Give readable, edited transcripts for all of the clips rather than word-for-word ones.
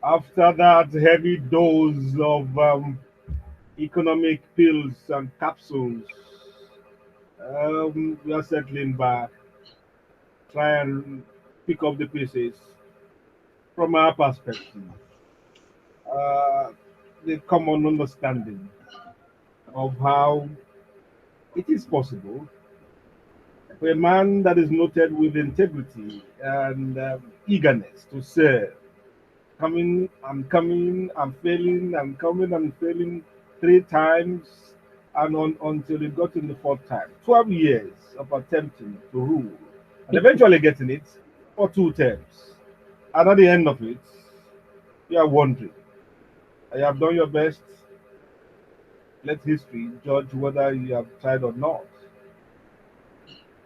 After that heavy dose of economic pills and capsules, we are settling back, try and pick up the pieces from our perspective. Uh, the common understanding of how it is possible for a man that is noted with integrity and eagerness to serve. I'm failing, I'm coming, I'm failing three times, and until it got in the fourth time. 12 years of attempting to rule, and eventually getting it for two terms. And at the end of it, you are wondering, you have done your best. Let history judge whether you have tried or not.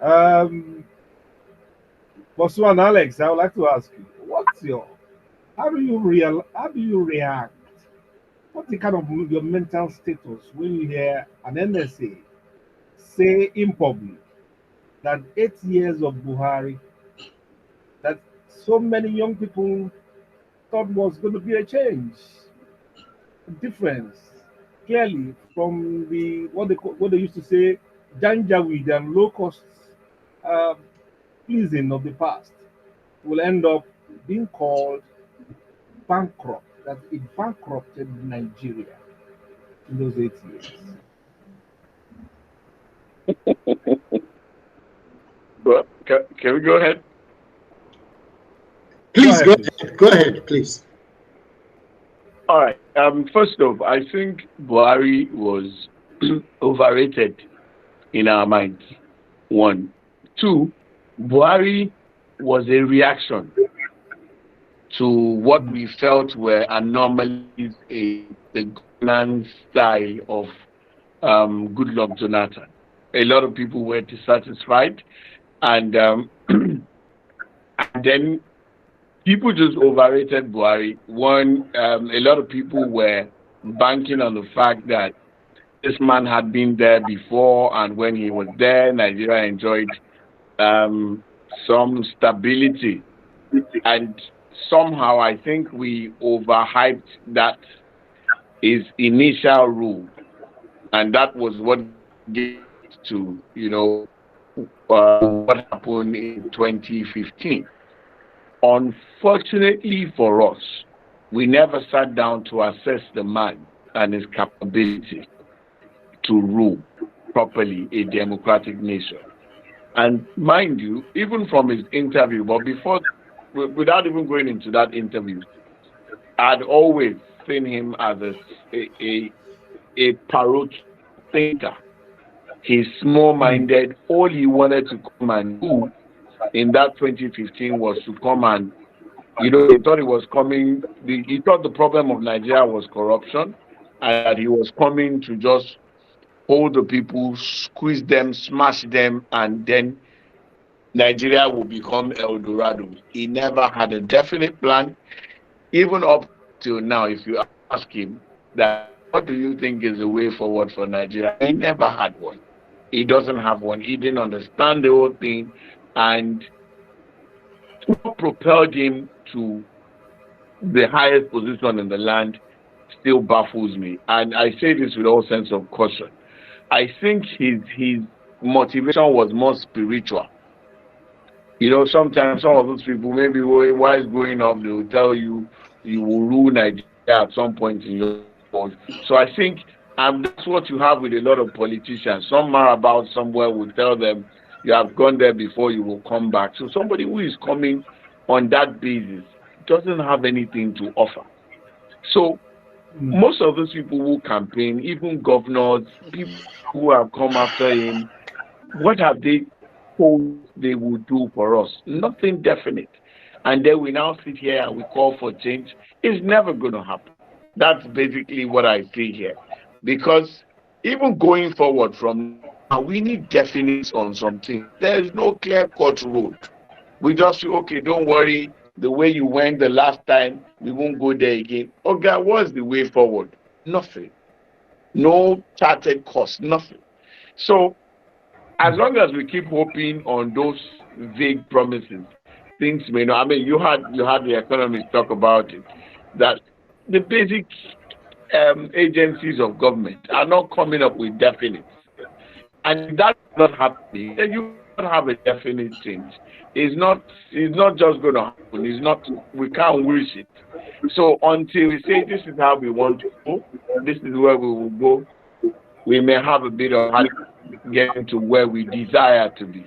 Um, Bosu and Alex, I would like to ask you, how do you react? What's the kind of your mental status when you hear an NSA say in public that 8 years of Buhari, that so many young people thought was going to be a change, a difference, clearly from the what they used to say, janjaweed and low cost uh, pleasing of the past, will end up being called bankrupt, that it bankrupted Nigeria in those 8 years. Well, can we go ahead? Go Please go ahead, please. ahead. Go ahead, please. All right. First off, I think Buhari was overrated in our minds. One. Two, Buhari was a reaction to what we felt were anomalies in the governance style of Goodluck Jonathan. A lot of people were dissatisfied, and, and then people just overrated Buhari. One, a lot of people were banking on the fact that this man had been there before, and when he was there, Nigeria enjoyed um, some stability. And somehow, I think we overhyped that his initial rule, and that was what gave to what happened in 2015. Unfortunately for us, we never sat down to assess the man and his capability to rule properly a democratic nation. And mind you, even from his interview, but without even going into that interview, I'd always seen him as a parochial thinker. He's Mm, small-minded. All he wanted to come and do in that 2015 was to come and, he thought he was coming. He thought the problem of Nigeria was corruption, and that he was coming to just hold the people, squeeze them, smash them, and then Nigeria will become El Dorado. He never had a definite plan, even up till now. If you ask him that, what do you think is the way forward for Nigeria? He never had one. He doesn't have one. He didn't understand the whole thing, and what propelled him to the highest position in the land still baffles me. And I say this with all sense of caution. I think his motivation was more spiritual. Sometimes some of those people, maybe while growing up, they will tell you you will rule Nigeria at some point in your life. So I think that's what you have with a lot of politicians. Some are about somewhere will tell them you have gone there before, you will come back. So somebody who is coming on that basis doesn't have anything to offer. So mm, most of those people who campaign, even governors, people who have come after him, what have they told us they will do for us? Nothing definite. And then we now sit here and we call for change. It's never going to happen. That's basically what I see here. Because even going forward from now, we need definites on something. There is no clear cut road. We just say, okay, don't worry. The way you went the last time, we won't go there again. Okay, what's the way forward? Nothing. No charted course, nothing. So as long as we keep hoping on those vague promises, things may not. I mean, you had the economists talk about it. that the basic agencies of government are not coming up with definite. And if that's not happening, then you cannot have a definite change. It's not just going to happen. It's not. We can't wish it. So until we say this is how we want to go, this is where we will go, we may have a bit of hard getting to where we desire to be.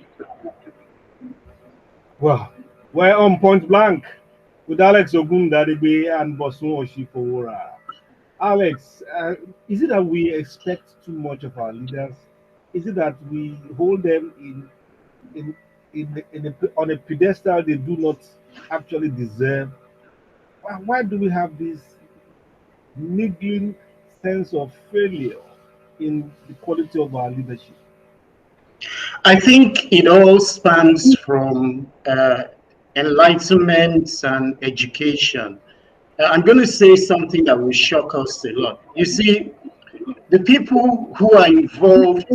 Well, we're on point blank with Alex Ogundadebe and Bosun Oshifowora. Alex, is it that we expect too much of our leaders? Is it that we hold them on a pedestal they do not actually deserve? Why do we have this niggling sense of failure in the quality of our leadership? I think it all spans from enlightenment and education. I'm going to say something that will shock us a lot. You see, the people who are involved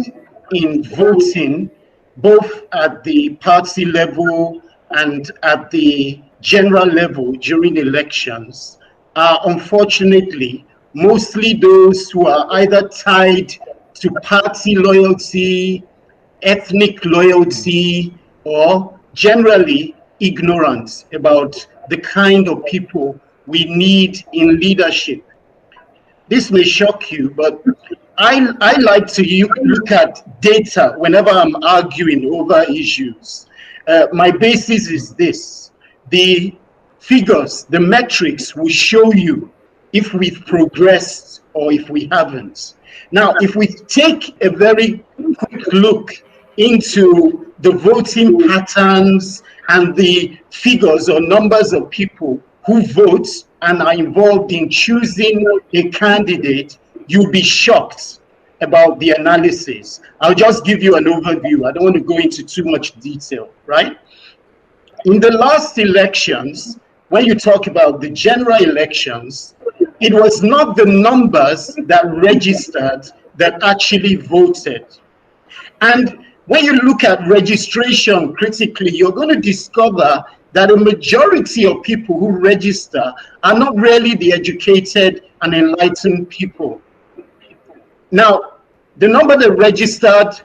in voting, both at the party level and at the general level during elections, are unfortunately mostly those who are either tied to party loyalty, ethnic loyalty, or generally ignorant about the kind of people we need in leadership. This may shock you, but I like to look at data whenever I'm arguing over issues. My basis is this: the figures, the metrics will show you if we've progressed or if we haven't. Now, if we take a very quick look into the voting patterns and the figures or numbers of people who vote and are involved in choosing a candidate, you'll be shocked about the analysis. I'll just give you an overview. I don't want to go into too much detail, right? In the last elections, when you talk about the general elections, it was not the numbers that registered that actually voted. And when you look at registration critically, you're going to discover that a majority of people who register are not really the educated and enlightened people. Now, the number that registered,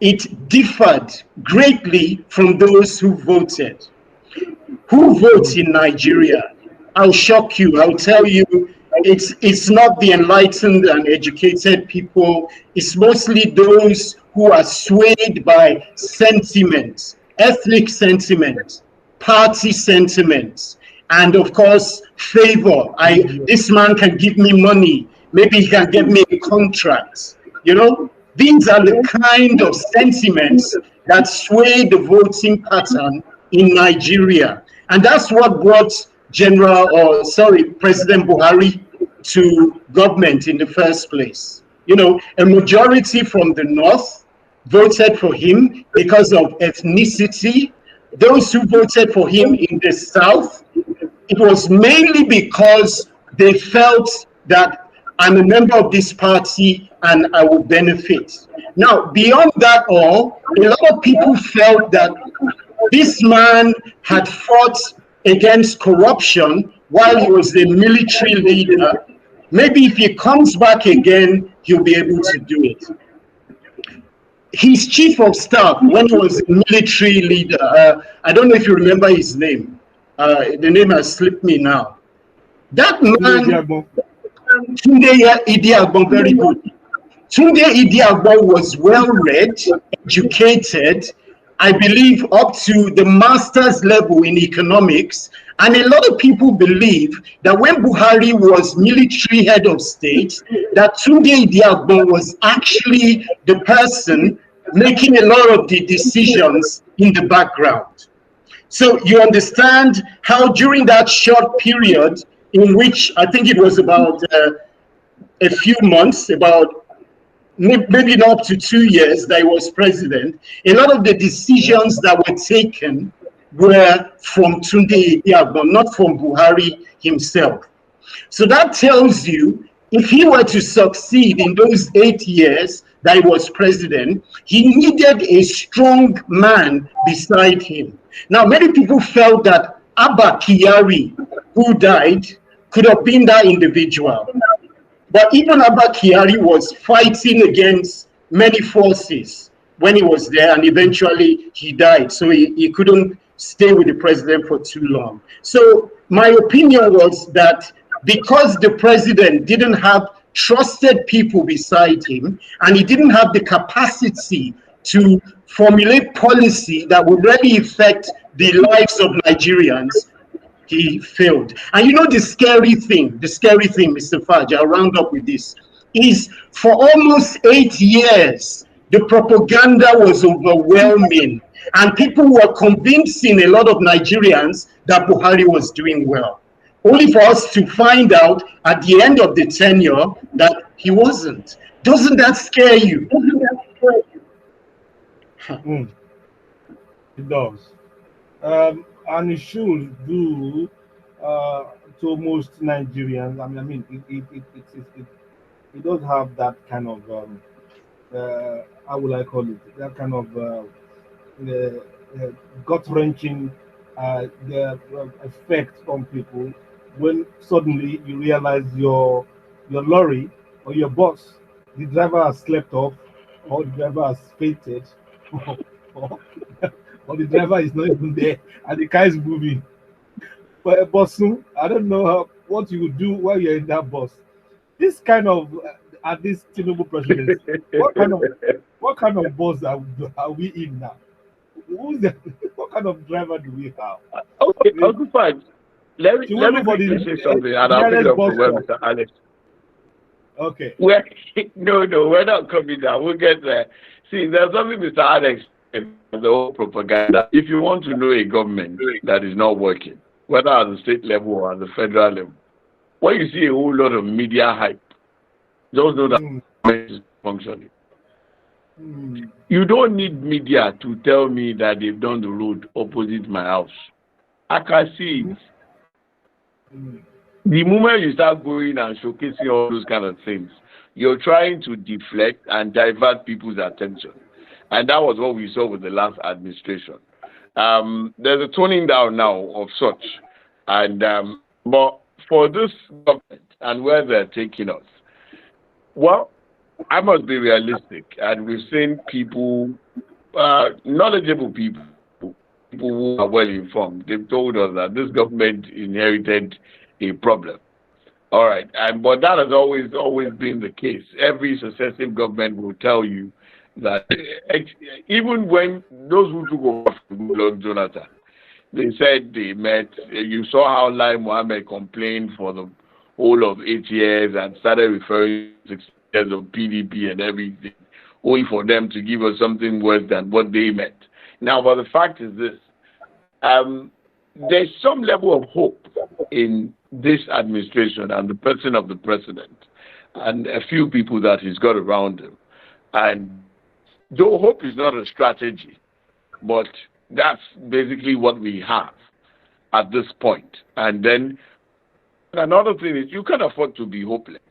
it differed greatly from those who voted. Who votes in Nigeria? I'll shock you. I'll tell you, it's not the enlightened and educated people. It's mostly those who are swayed by sentiment, ethnic sentiment, party sentiment, and of course, favor. This man can give me money. Maybe he can get me a contract. You know, these are the kind of sentiments that sway the voting pattern in Nigeria. And that's what brought President Buhari to government in the first place. You know, a majority from the north voted for him because of ethnicity. Those who voted for him in the south, it was mainly because they felt that I'm a member of this party and I will benefit. Now, beyond that all, a lot of people felt that this man had fought against corruption while he was a military leader. Maybe if he comes back again, he'll be able to do it. His chief of staff, when he was a military leader, I don't know if you remember his name. The name has slipped me now. That man, Tunde Idi Agbon, very good. Tunde Idi Agbon was well-read, educated, I believe up to the master's level in economics. And a lot of people believe that when Buhari was military head of state, that Tunde Idi Agbon was actually the person making a lot of the decisions in the background. So you understand how during that short period, in which I think it was about a few months, about maybe not up to 2 years that he was president, a lot of the decisions that were taken were from Tunde Idi Agbon, not from Buhari himself. So that tells you, if he were to succeed in those 8 years that he was president, he needed a strong man beside him. Now, many people felt that Abba Kyari, who died, could have been that individual. But even Abba Kyari was fighting against many forces when he was there, and eventually he died. So he couldn't stay with the president for too long. So my opinion was that because the president didn't have trusted people beside him, and he didn't have the capacity to formulate policy that would really affect the lives of Nigerians, he failed. And you know the scary thing, Mr. Fudge, I'll round up with this, is for almost 8 years, the propaganda was overwhelming, and people were convincing a lot of Nigerians that Buhari was doing well, only for us to find out at the end of the tenure that he wasn't. Doesn't that scare you? It does. And it should do to most Nigerians. I mean, it does have that kind of how will I call it? That kind of gut-wrenching effect on people when suddenly you realize your lorry or your bus, the driver has slept off, or the driver has fainted, or, or the driver is not even there, and the car is moving. But soon, I don't know what you would do while you're in that bus. This kind of at this Tinubu presidency, what kind of bus are we in now? Who's the, what kind of driver do we have? Okay, Uncle Fudge, let me say something, and I'll pick it up from where Mr. Alex. Okay. No, we're not coming down. We'll get there. See, there's something Mr. Alex said, the whole propaganda. If you want to know a government that is not working, whether at the state level or at the federal level, when you see a whole lot of media hype, just know that government is functioning. You don't need media to tell me that they've done the road opposite my house. I can see it. The moment you start going and showcasing all those kind of things, you're trying to deflect and divert people's attention. And that was what we saw with the last administration. There's a toning down now of such. And but for this government and where they're taking us, well, I must be realistic. And we've seen people, knowledgeable people who are well informed. They've told us that this government inherited a problem. All right, but that has always been the case. Every successive government will tell you that even when those who took over from Goodluck Jonathan, they said they met. You saw how Lai Mohammed complained for the whole of 8 years and started referring to 6 years of PDP and everything, only for them to give us something worse than what they meant. Now, but the fact is this. There's some level of hope in this administration and the person of the president and a few people that he's got around him. And though hope is not a strategy, but that's basically what we have at this point. And then another thing is you can't afford to be hopeless.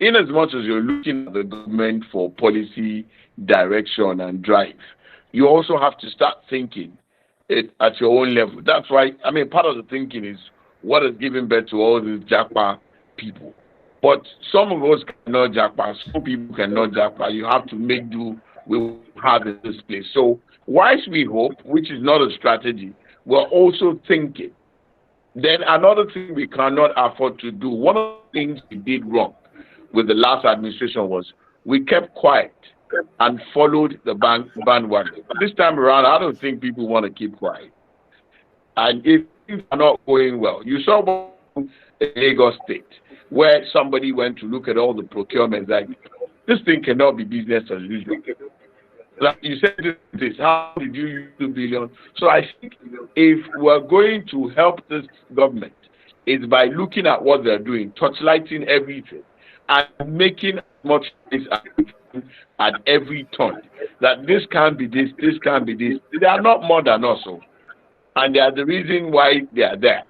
In as much as you're looking at the government for policy, direction, and drive, you also have to start thinking it at your own level. That's why, I mean, part of the thinking is what has given birth to all these Japa people. But some of us cannot Japa, some people cannot Japa. You have to make do with what you have in this place. So, whilst we hope, which is not a strategy, we're also thinking. Then another thing we cannot afford to do, one of the things we did wrong with the last administration was we kept quiet and followed the bandwagon. This time around, I don't think people want to keep quiet. And if things are not going well, you saw in Lagos State where somebody went to look at all the procurements. Like, this thing cannot be business as usual. Like you said this, how did you use 2 billion? So I think if we're going to help this government, it's by looking at what they're doing, touchlighting everything, and making as much at every turn. That this can't be this can't be this. They are not more than us, and they are the reason why they are there.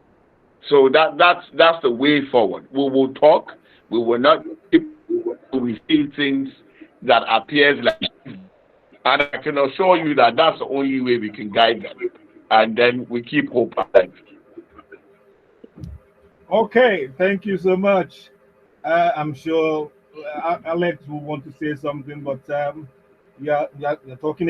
So that's the way forward. We will talk. We will not. We see things that appears like. And I can assure you that that's the only way we can guide them. And then we keep hope alive. Okay, thank you so much. I'm sure Alex will want to say something, but you're talking again.